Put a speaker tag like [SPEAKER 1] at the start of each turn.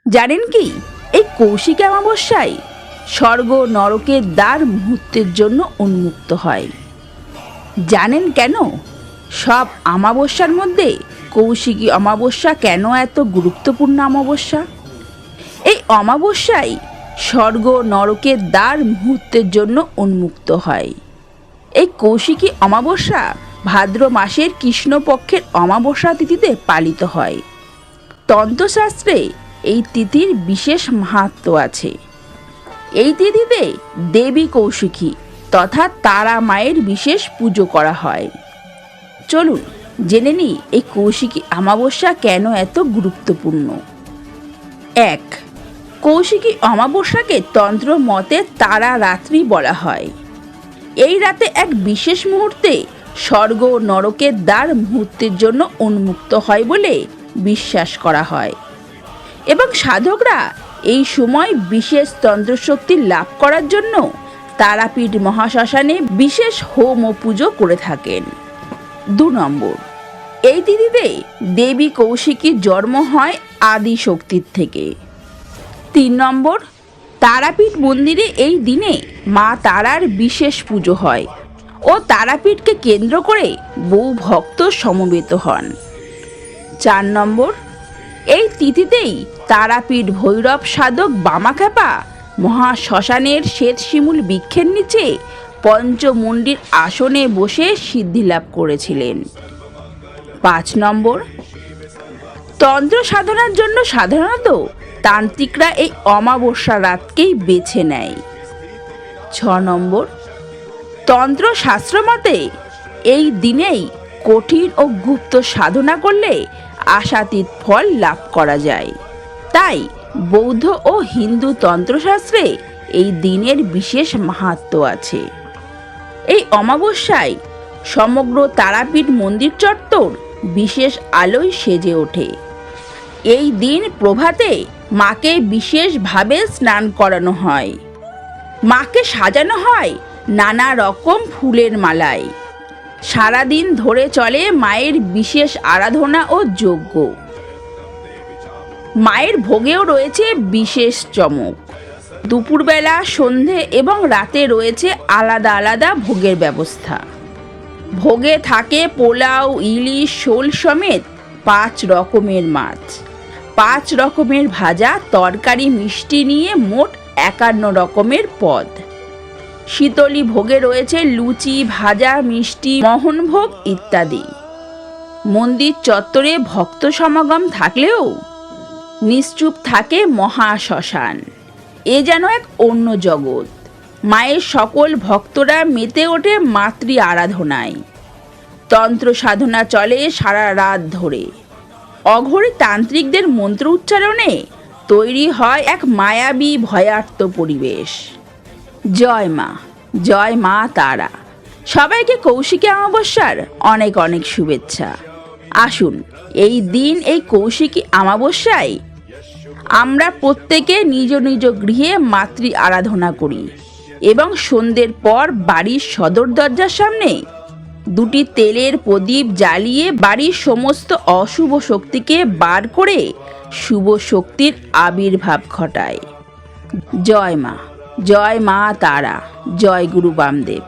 [SPEAKER 1] জানেন কি, এই কৌশিক অমাবস্যায় স্বর্গ নরকের দ্বার মুহূর্তের জন্য উন্মুক্ত হয়। জানেন কেন? সব অমাবস্যার মধ্যে কৌশিকী অমাবস্যা কেন এত গুরুত্বপূর্ণ অমাবস্যা? এই অমাবস্যায় স্বর্গ নরকের দ্বার মুহূর্তের জন্য উন্মুক্ত হয়। এই কৌশিকী অমাবস্যা ভাদ্র মাসের কৃষ্ণপক্ষের অমাবস্যা তিথিতে পালিত হয়। তন্ত্রশাস্ত্রে এই তিথির বিশেষ মাহাত্ম্য আছে। এই তিথিতে দেবী কৌশিকী তথা তারা মায়ের বিশেষ পুজো করা হয়। চলুন জেনে নিই এই কৌশিকী অমাবস্যা কেন এত গুরুত্বপূর্ণ। 1. কৌশিকী অমাবস্যাকে তন্ত্র মতে তারা রাত্রি বলা হয়। এই রাতে এক বিশেষ মুহূর্তে স্বর্গ নরকের দ্বার মুহূর্তের জন্য উন্মুক্ত হয় বলে বিশ্বাস করা হয় এবং সাধকরা এই সময় বিশেষ তন্ত্রশক্তি লাভ করার জন্য তারাপীঠ মহাশ্মশানে বিশেষ হোম ও পুজো করে থাকেন। 2. এই তিথিতে দেবী কৌশিকীর জন্ম হয় আদি শক্তির থেকে। 3. তারাপীঠ মন্দিরে এই দিনে মা তারার বিশেষ পুজো হয় ও তারাপীঠকে কেন্দ্র করে বহু ভক্ত সমবেত হন। 4. এই তিথিতেই তারাপীঠ ভৈরব সাধক বামাখ্যাপা মহাশ্মশানের শ্বেতশিমুল বৃক্ষের নিচে পঞ্চমুণ্ডির আসনে বসে সিদ্ধি লাভ করেছিলেন। 5. তন্ত্র সাধনার জন্য সাধারণত তান্ত্রিকরা এই অমাবস্যা রাতকেই বেছে নেয়। 6. তন্ত্র শাস্ত্র মতে এই দিনেই কঠিন ও গুপ্ত সাধনা করলে আশাতীত ফল লাভ করা যায়। তাই বৌদ্ধ ও হিন্দু তন্ত্রশাস্ত্রে এই দিনের বিশেষ মাহাত্ম্য আছে। এই অমাবস্যায় সমগ্র তারাপীঠ মন্দির চত্বর বিশেষ আলোয় সেজে ওঠে। এই দিন প্রভাতে মাকে বিশেষভাবে স্নান করানো হয়। মাকে সাজানো হয় নানা রকম ফুলের মালায়। সারাদিন ধরে চলে মায়ের বিশেষ আরাধনা ও যজ্ঞ। মায়ের ভোগেও রয়েছে বিশেষ চমক। দুপুরবেলা, সন্ধে এবং রাতে রয়েছে আলাদা আলাদা ভোগের ব্যবস্থা। ভোগে থাকে পোলাও, ইলিশ, শোল সমেত 5 রকমের মাছ, 5 রকমের ভাজা, তরকারি, মিষ্টি নিয়ে মোট 51 রকমের পদ। শীতলী ভোগে রয়েছে লুচি, ভাজা, মিষ্টি, মোহনভোগ ইত্যাদি। মন্দির চত্বরে ভক্ত সমাগম থাকলেও নিশ্চুপ থাকে মহাশ্মশান। এ যেন এক অন্য জগৎ। মায়ের সকল ভক্তরা মেতে ওঠে মাতৃ আরাধনায়। তন্ত্র সাধনা চলে সারা রাত ধরে। অঘরী তান্ত্রিকদের মন্ত্র উচ্চারণে তৈরি হয় এক মায়াবী ভয়ার্ত পরিবেশ। জয় মা, জয় মা তারা। সবাইকে কৌশিকী অমাবস্যার অনেক অনেক শুভেচ্ছা। আসুন এই দিন, এই কৌশিকী অমাবস্যায় আমরা প্রত্যেকে নিজ নিজ গৃহে মাতৃ আরাধনা করি এবং সন্ধ্যের পর বাড়ির সদর দরজার সামনে 2টি তেলের প্রদীপ জ্বালিয়ে বাড়ির সমস্ত অশুভ শক্তিকে বার করে শুভ শক্তির আবির্ভাব ঘটায়। জয় মা, জয় মা তারা, জয় গুরু বামদেব।